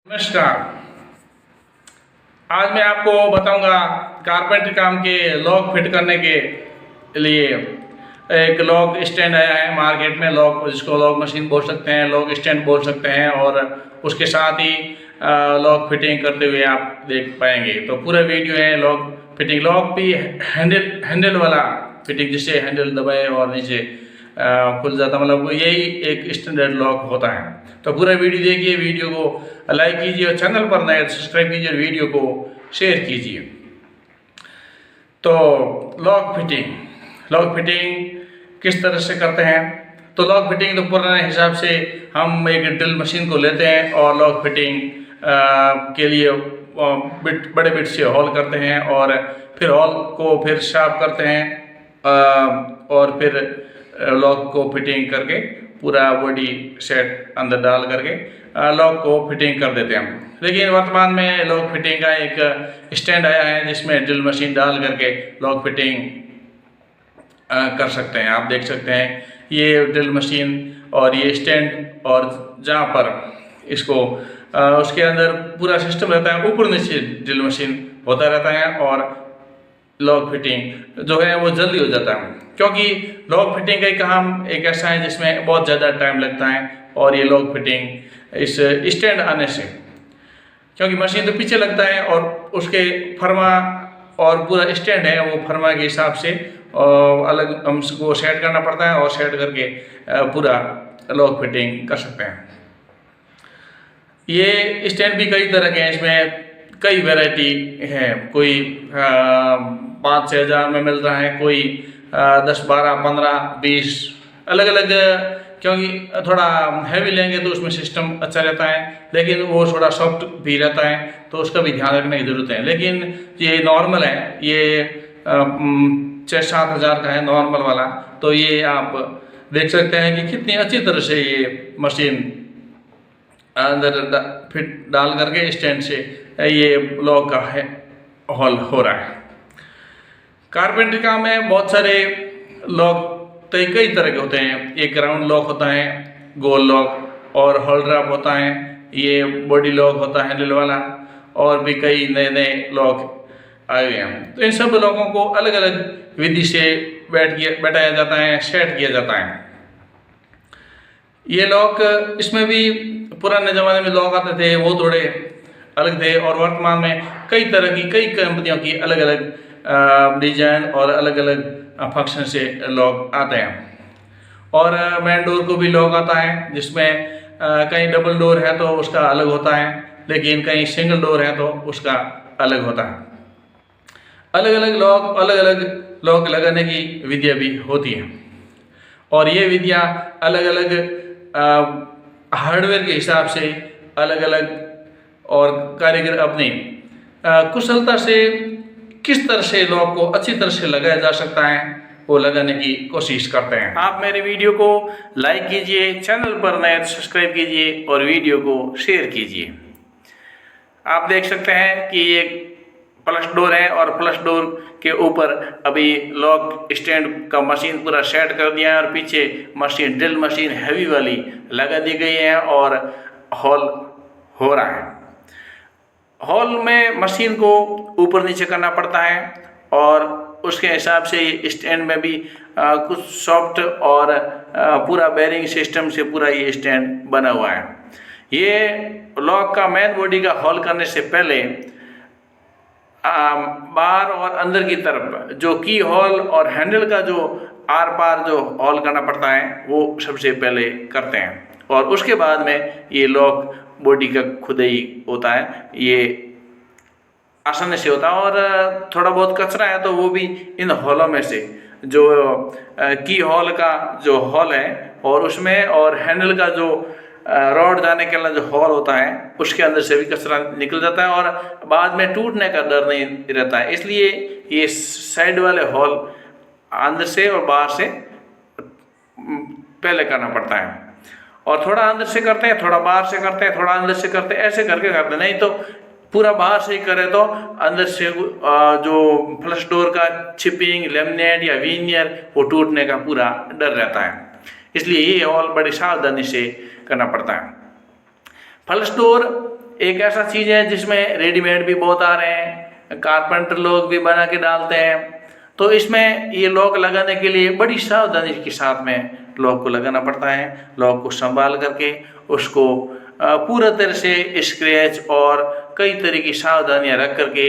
नमस्कार। आज मैं आपको बताऊंगा कारपेंटर काम के लॉक फिट करने के लिए एक लॉक स्टैंड आया है मार्केट में। लॉक जिसको लॉक मशीन बोल सकते हैं, लॉक स्टैंड बोल सकते हैं, और उसके साथ ही लॉक फिटिंग करते हुए आप देख पाएंगे। तो पूरा वीडियो है लॉक फिटिंग। लॉक भी हैंडल वाला फिटिंग, जिससे हैंडल दबाए और नीचे खुल जाता, मतलब यही एक स्टैंडर्ड लॉक होता है। तो पूरा वीडियो देखिए, वीडियो को लाइक कीजिए और चैनल पर नए सब्सक्राइब कीजिए, वीडियो को शेयर कीजिए। तो लॉक फिटिंग किस तरह से करते हैं? तो लॉक फिटिंग तो पुराने हिसाब से हम एक ड्रिल मशीन को लेते हैं और लॉक फिटिंग के लिए बड़े बिट से होल करते हैं, और फिर होल को फिर शार्प करते हैं, और फिर लॉक को फिटिंग करके पूरा बॉडी सेट अंदर डाल करके लॉक को फिटिंग कर देते हैं। लेकिन वर्तमान में लॉक फिटिंग का एक स्टैंड आया है जिसमें ड्रिल मशीन डाल करके लॉक फिटिंग कर सकते हैं। आप देख सकते हैं ये ड्रिल मशीन और ये स्टैंड, और जहाँ पर इसको उसके अंदर पूरा सिस्टम रहता है, ऊपर नीचे ड्रिल मशीन होता रहता है, और लॉक फिटिंग जो है वो जल्दी हो जाता है। क्योंकि लॉक फिटिंग का काम एक ऐसा है जिसमें बहुत ज़्यादा टाइम लगता है, और ये लॉक फिटिंग इस स्टैंड आने से, क्योंकि मशीन तो पीछे लगता है और उसके फर्मा और पूरा स्टैंड है वो फर्मा के हिसाब से अलग हमको सेट करना पड़ता है, और सेट करके पूरा लॉक फिटिंग कर सकते हैं। ये स्टैंड भी कई तरह के हैं, इसमें कई वैरायटी है। कोई 5-6 हज़ार में मिल रहा है, कोई 10, 12, 15, 20 अलग अलग। क्योंकि थोड़ा हैवी लेंगे तो उसमें सिस्टम अच्छा रहता है, लेकिन वो थोड़ा सॉफ्ट भी रहता है, तो उसका भी ध्यान रखने की ज़रूरत है। लेकिन ये नॉर्मल है, ये 6-7 हज़ार का है नॉर्मल वाला। तो ये आप देख सकते हैं कि कितनी अच्छी तरह से ये मशीन अंदर फिट डाल करके स्टैंड से ये लॉक का है होल हो रहा है। कारपेंटर काम में बहुत सारे लॉक कई तरह के होते हैं। एक राउंड लॉक होता है, गोल लॉक, और होल ड्रॉप होता है, ये बॉडी लॉक होता है हैंडल वाला, और भी कई नए लॉक आए हुए हैं। तो इन सब लॉकों को अलग अलग विधि से बैठाया जाता है, सेट किया जाता है। ये लॉक, इसमें भी पुराने ज़माने में लॉक आते थे वो थोड़े अलग थे, और वर्तमान में कई तरह की कई कंपनियों की अलग अलग डिजाइन और अलग अलग फंक्शन से लॉक आते हैं। और मेन डोर को भी लॉक आता है, जिसमें कहीं डबल डोर है तो उसका अलग होता है, लेकिन कहीं सिंगल डोर है तो उसका अलग होता है। अलग अलग लॉक लगाने की विधियाँ भी होती हैं, और ये विधियाँ अलग अलग हार्डवेयर के हिसाब से अलग अलग, और कारीगर अपनी कुशलता से किस तरह से लॉक को अच्छी तरह से लगाया जा सकता है वो लगाने की कोशिश करते हैं। आप मेरे वीडियो को लाइक कीजिए, चैनल पर नए तो सब्सक्राइब कीजिए, और वीडियो को शेयर कीजिए। आप देख सकते हैं कि ये फ्लश डोर है, और फ्लश डोर के ऊपर अभी लॉक स्टैंड का मशीन पूरा सेट कर दिया है, और पीछे मशीन ड्रिल मशीन हैवी वाली लगा दी गई है, और होल हो रहा है। हॉल में मशीन को ऊपर नीचे करना पड़ता है, और उसके हिसाब से स्टैंड में भी कुछ सॉफ्ट और पूरा बेरिंग सिस्टम से पूरा ये स्टैंड बना हुआ है। ये लॉक का मेन बॉडी का हॉल करने से पहले बाहर और अंदर की तरफ जो की हॉल और हैंडल का जो आर पार जो हॉल करना पड़ता है वो सबसे पहले करते हैं, और उसके बाद में ये लॉक बॉडी का खुद ही होता है, ये आसानी से होता है। और थोड़ा बहुत कचरा है तो वो भी इन हॉलों में से जो की हॉल का जो हॉल है, और उसमें और हैंडल का जो रॉड जाने के लिए जो हॉल होता है उसके अंदर से भी कचरा निकल जाता है, और बाद में टूटने का डर नहीं रहता है। इसलिए ये साइड वाले हॉल अंदर से और बाहर से पहले करना पड़ता है, और थोड़ा अंदर से करते हैं, थोड़ा बाहर से करते हैं, थोड़ा अंदर से करते हैं, ऐसे करके करते हैं। नहीं तो पूरा बाहर से ही करें तो अंदर से जो फ्लश डोर का चिपिंग, लेमिनेट या वीनियर वो टूटने का पूरा डर रहता है। इसलिए ये हॉल बड़ी सावधानी से करना पड़ता है। फ्लश डोर एक ऐसा चीज़ है जिसमें रेडीमेड भी बहुत आ रहे हैं, कारपेंटर लोग भी बना के डालते हैं। तो इसमें ये लॉक लगाने के लिए बड़ी सावधानी के साथ में लॉक को लगाना पड़ता है। लॉक को संभाल करके उसको पूरा तरह से स्क्रैच और कई तरह की सावधानियां रख करके,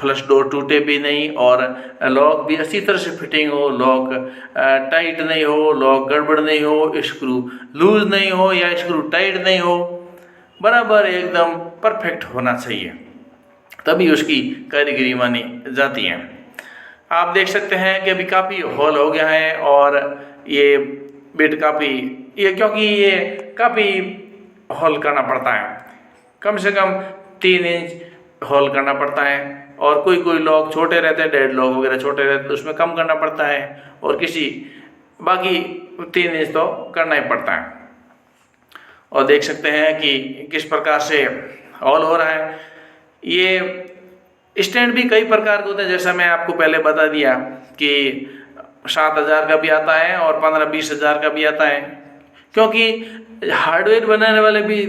फ्लश डोर टूटे भी नहीं और लॉक भी अच्छी तरह से फिटिंग हो, लॉक टाइट नहीं हो, लॉक गड़बड़ नहीं हो, स्क्रू लूज नहीं हो या स्क्रू टाइट नहीं हो, बराबर एकदम परफेक्ट होना चाहिए, तभी उसकी कारीगरी मानी जाती है। आप देख सकते हैं कि अभी काफ़ी हॉल हो गया है और ये बेड काफ़ी क्योंकि ये काफ़ी हॉल करना पड़ता है, कम से कम 3 इंच हॉल करना पड़ता है और कोई कोई लॉक छोटे रहते हैं, डेड लॉक वगैरह छोटे रहते हैं तो उसमें कम करना पड़ता है और बाकी 3 इंच तो करना ही पड़ता है। और देख सकते हैं कि किस प्रकार से हॉल हो रहा है। ये स्टैंड भी कई प्रकार के होते हैं, जैसा मैं आपको पहले बता दिया कि 7,000 का भी आता है और 15-20 हज़ार का भी आता है, क्योंकि हार्डवेयर बनाने वाले भी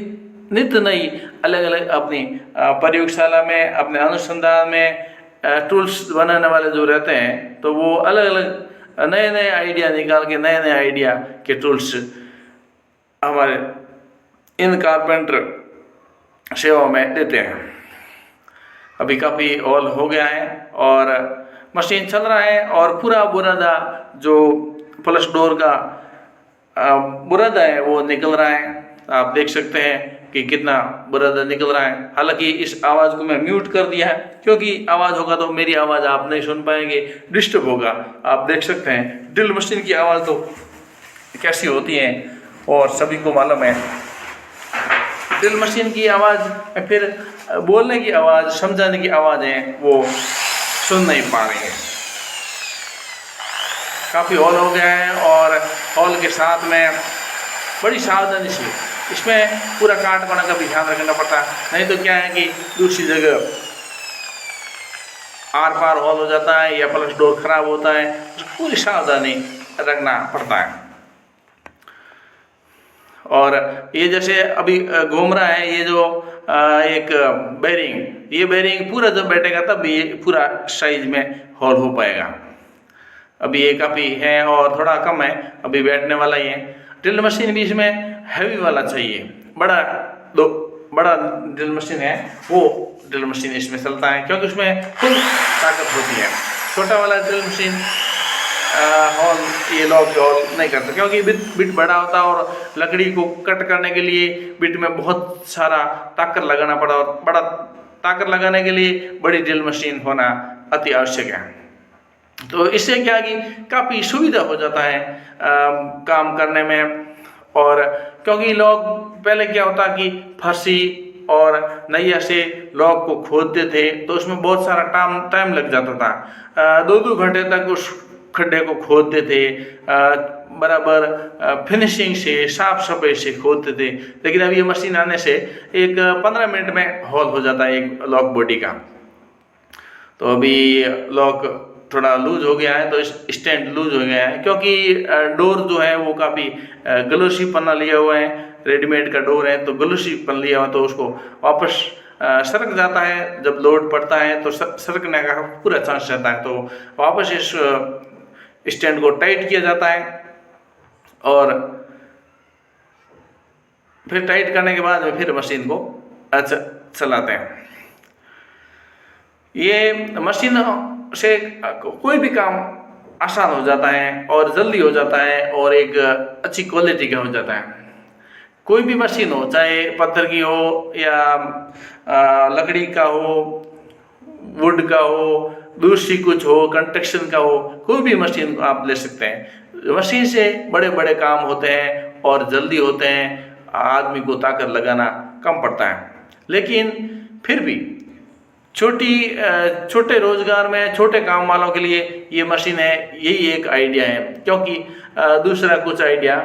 नित नई अलग अलग अपनी प्रयोगशाला में, अपने अनुसंधान में टूल्स बनाने वाले जो रहते हैं तो वो अलग अलग नए नए आइडिया निकाल के नए नए आइडिया के टूल्स हमारे इन कारपेंटर सेवाओं में देते हैं। अभी काफ़ी हॉल हो गया है और मशीन चल रहा है और पूरा बुरादा जो फ्लश डोर का बुरादा है वो निकल रहा है। आप देख सकते हैं कि कितना बुरादा निकल रहा है। हालांकि इस आवाज़ को मैं म्यूट कर दिया है क्योंकि आवाज़ होगा तो मेरी आवाज़ आप नहीं सुन पाएंगे, डिस्टर्ब होगा। आप देख सकते हैं ड्रिल मशीन की आवाज़ तो कैसी होती है और सभी को मालूम है। ड्रिल मशीन की आवाज़ फिर बोलने की आवाज़, समझाने की आवाज़ें वो सुन नहीं पा रही है। काफ़ी हॉल हो गया है और हॉल के साथ में बड़ी सावधानी से इसमें पूरा काट बना का भी ध्यान रखना पड़ता है, नहीं तो क्या है कि दूसरी जगह आर पार हॉल हो जाता है या फ्लश डोर खराब होता है, उसको पूरी सावधानी रखना पड़ता है। और ये जैसे अभी घूम रहा है ये जो एक बेरिंग, ये बेरिंग पूरा जब बैठेगा तब ये पूरा साइज में हॉल हो पाएगा। अभी ये काफ़ी है और थोड़ा कम है, अभी बैठने वाला ही है। ड्रिल मशीन भी इसमें हैवी वाला चाहिए, बड़ा ड्रिल मशीन है वो ड्रिल मशीन इसमें चलता है क्योंकि उसमें फुल ताकत होती है। छोटा वाला ड्रिल मशीन हॉल ये लॉक हॉल नहीं करता क्योंकि बिट बड़ा होता है और लकड़ी को कट करने के लिए बिट में बहुत सारा ताकत लगाना पड़ा और बड़ा ताकत लगाने के लिए बड़ी ड्रिल मशीन होना अति आवश्यक है। तो इससे क्या कि काफ़ी सुविधा हो जाता है काम करने में। और क्योंकि लॉक पहले क्या होता कि फरसी और नैया से लॉक को खोदते थे तो उसमें बहुत सारा टाइम लग जाता था, 2-2 घंटे तक उस खड्डे को खोदते थे, बराबर फिनिशिंग से साफ सफाई से खोदते थे। लेकिन अब ये मशीन आने से एक 15 मिनट में हॉल हो जाता है एक लॉक बॉडी का। तो अभी लॉक थोड़ा लूज हो गया है तो स्टैंड लूज हो गया है क्योंकि डोर जो है वो काफ़ी ग्लोसी पन्ना लिया हुआ है, रेडीमेड का डोर है तो ग्लोसी पन लिया हुआ तो उसको वापस सरक जाता है। जब लोड पड़ता है तो सरकने का पूरा चांस रहता है, तो वापस इस स्टैंड को टाइट किया जाता है और फिर टाइट करने के बाद में फिर मशीन को चलाते हैं। ये मशीन से कोई भी काम आसान हो जाता है और जल्दी हो जाता है और एक अच्छी क्वालिटी का हो जाता है। कोई भी मशीन हो, चाहे पत्थर की हो या लकड़ी का हो, वुड का हो, दूसरी कुछ हो, कंस्ट्रक्शन का हो, कोई भी मशीन आप ले सकते हैं। मशीन से बड़े बड़े काम होते हैं और जल्दी होते हैं, आदमी को ताकत लगाना कम पड़ता है। लेकिन फिर भी छोटे रोजगार में छोटे काम वालों के लिए ये मशीन है, यही एक आइडिया है। क्योंकि दूसरा कुछ आइडिया,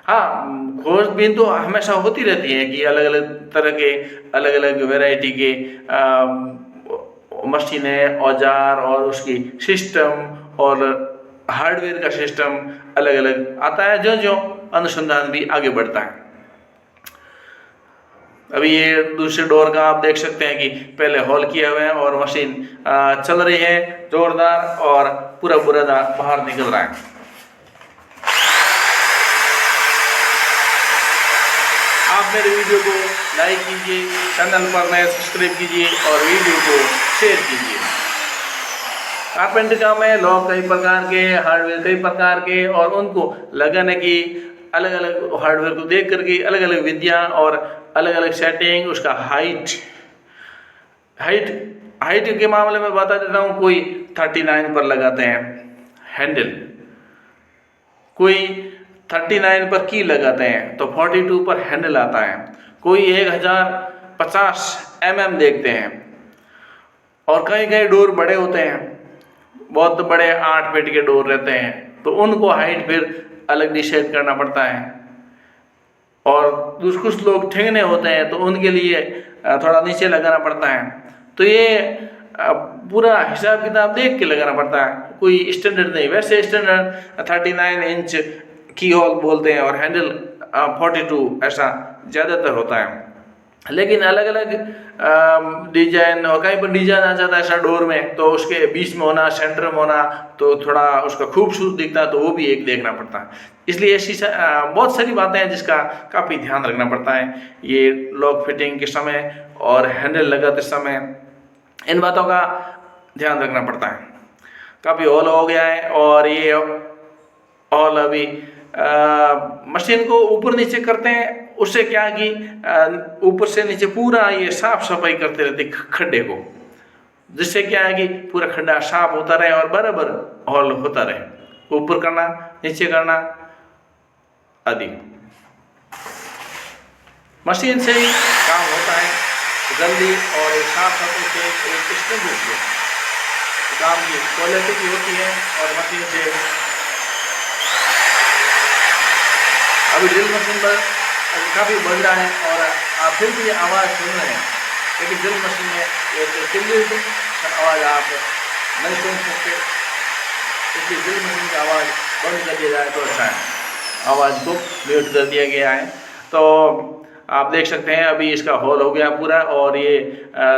हाँ, खोजबीन तो हमेशा होती रहती है कि अलग अलग तरह के अलग अलग वैरायटी के मशीनें, औजार और उसकी सिस्टम और हार्डवेयर का सिस्टम अलग अलग आता है जो जो अनुसंधान भी आगे बढ़ता है। अभी ये दूसरे डोर का आप देख सकते हैं कि पहले होल किया हुआ है और मशीन चल रही है जोरदार और पूरा बुरादा बाहर निकल रहा है। आप मेरे वीडियो को लाइक कीजिए, चैनल पर नए सब्सक्राइब कीजिए और वीडियो को शेयर कीजिए। कारपेंटर काम है, लॉक कई प्रकार के, हार्डवेयर कई प्रकार के, और उनको लगाने की अलग अलग हार्डवेयर को देख करके अलग अलग विधियाँ और अलग अलग सेटिंग, उसका हाइट के मामले में बता देता हूँ। कोई 39 पर लगाते हैं हैंडल, कोई 39 पर की लगाते हैं तो 42 पर हैंडल आता है, कोई 1050 mm देखते हैं, और कई कई डोर बड़े होते हैं, बहुत बड़े 8 फीट के डोर रहते हैं, तो उनको हाइट फिर अलग डिसाइड करना पड़ता है। और कुछ लोग ठेंगने होते हैं तो उनके लिए थोड़ा नीचे लगाना पड़ता है। तो ये पूरा हिसाब किताब देख के लगाना पड़ता है, कोई स्टैंडर्ड नहीं। वैसे स्टैंडर्ड 39 इंच की होल बोलते हैं और हैंडल 42 ऐसा ज़्यादातर होता है। लेकिन अलग अलग डिजाइन, और कहीं पर डिजाइन आ जाता है ऐसा डोर में तो उसके बीच में होना, सेंटर में होना, तो थोड़ा उसका खूबसूरत दिखता है, तो वो भी एक देखना पड़ता है। इसलिए ऐसी बहुत सारी बातें हैं जिसका काफ़ी ध्यान रखना पड़ता है ये लॉक फिटिंग के समय और हैंडल लगाते समय, इन बातों का ध्यान रखना पड़ता है। काफ़ी हॉल हो गया है और ये हॉल अभी मशीन को ऊपर नीचे करते हैं, उससे क्या कि ऊपर से नीचे पूरा ये साफ सफाई करते रहते खड्डे को, जिससे क्या है कि पूरा खड्डा साफ होता रहे और बराबर हॉल होता रहे। ऊपर करना, नीचे करना आदि मशीन से ही काम होता है जल्दी और एक साफ सफाई से, एक स्टैंडर्ड से काम की क्वालिटी की होती है। और मशीन से अभी ड्रिल मशीन पर काफ़ी बढ़ रहा है और आप फिर भी आवाज़ सुन रहे हैं, लेकिन ड्रिल मशीन में एक क्लियर आवाज़ आप नहीं सुन सकते, इसलिए ड्रिल मशीन की आवाज़ बंद कर दिया जाए तो अच्छा है। आवाज़ को म्यूट कर दिया गया है। तो आप देख सकते हैं अभी इसका होल हो गया पूरा, और ये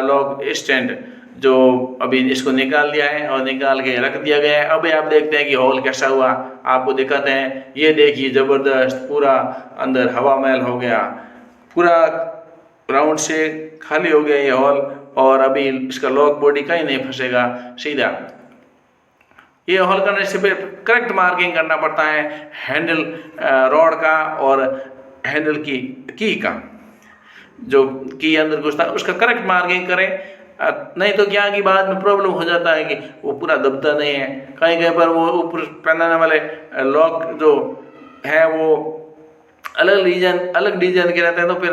लॉक स्टैंड जो अभी इसको निकाल दिया है और निकाल के रख दिया गया है। अभी आप देखते हैं कि हॉल कैसा हुआ, आपको दिखाते हैं। ये देखिए ज़बरदस्त, पूरा अंदर हवा महल हो गया, पूरा राउंड से खाली हो गया ये हॉल, और अभी इसका लॉक बॉडी कहीं नहीं फंसेगा सीधा। ये हॉल करने से फिर करेक्ट मार्किंग करना पड़ता है हैंडल रॉड का और हैंडल की का, जो की अंदर घुसता है उसका करेक्ट मार्किंग करें, नहीं तो क्या कि बाद में प्रॉब्लम हो जाता है कि वो पूरा दबता नहीं है। कहीं कहीं पर वो ऊपर पहनाने वाले लॉक जो है वो अलग डिजाइन के रहते हैं, तो फिर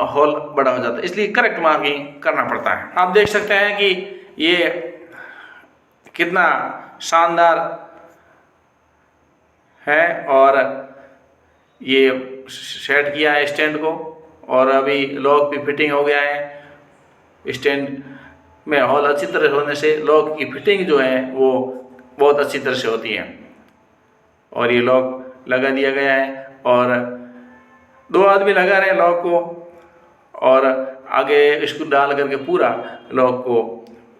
होल बड़ा हो जाता है, इसलिए करेक्ट मार्किंग करना पड़ता है। आप देख सकते हैं कि ये कितना शानदार है, और ये सेट किया है स्टैंड को, और अभी लॉक भी फिटिंग हो गया है। स्टैंड में हॉल अच्छी तरह होने से लॉक की फिटिंग जो है वो बहुत अच्छी तरह से होती है, और ये लॉक लगा दिया गया है और 2 आदमी लगा रहे हैं लॉक को, और आगे इसको डाल करके पूरा लॉक को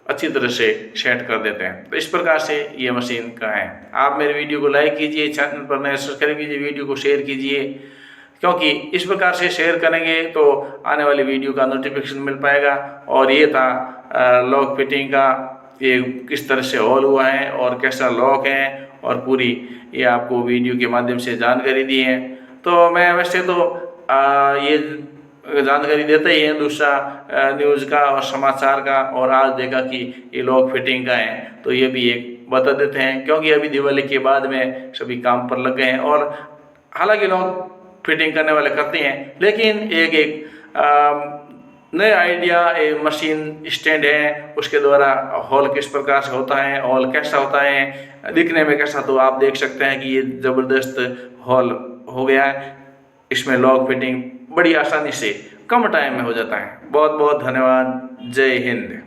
अच्छी तरह से सेट कर देते हैं। तो इस प्रकार से ये मशीन का है। आप मेरे वीडियो को लाइक कीजिए, चैनल पर नए सब्सक्राइब कीजिए, वीडियो को शेयर कीजिए, क्योंकि इस प्रकार से शेयर करेंगे तो आने वाली वीडियो का नोटिफिकेशन मिल पाएगा। और ये था लॉक फिटिंग का, ये किस तरह से हॉल हुआ है और कैसा लॉक है, और पूरी ये आपको वीडियो के माध्यम से जानकारी दी है। तो मैं वैसे तो ये जानकारी देते ही है दूसरा न्यूज़ का और समाचार का, और आज देखा कि ये लॉक फिटिंग का है तो ये भी एक बता देते हैं, क्योंकि अभी दिवाली के बाद में सभी काम पर लग गए हैं। और हालांकि लॉक फिटिंग करने वाले करते हैं, लेकिन एक नया आइडिया एक मशीन स्टैंड है, उसके द्वारा हॉल किस प्रकार से होता है, हॉल कैसा होता है, दिखने में कैसा, तो आप देख सकते हैं कि ये ज़बरदस्त हॉल हो गया है। इसमें लॉक फिटिंग बड़ी आसानी से कम टाइम में हो जाता है। बहुत बहुत धन्यवाद। जय हिंद।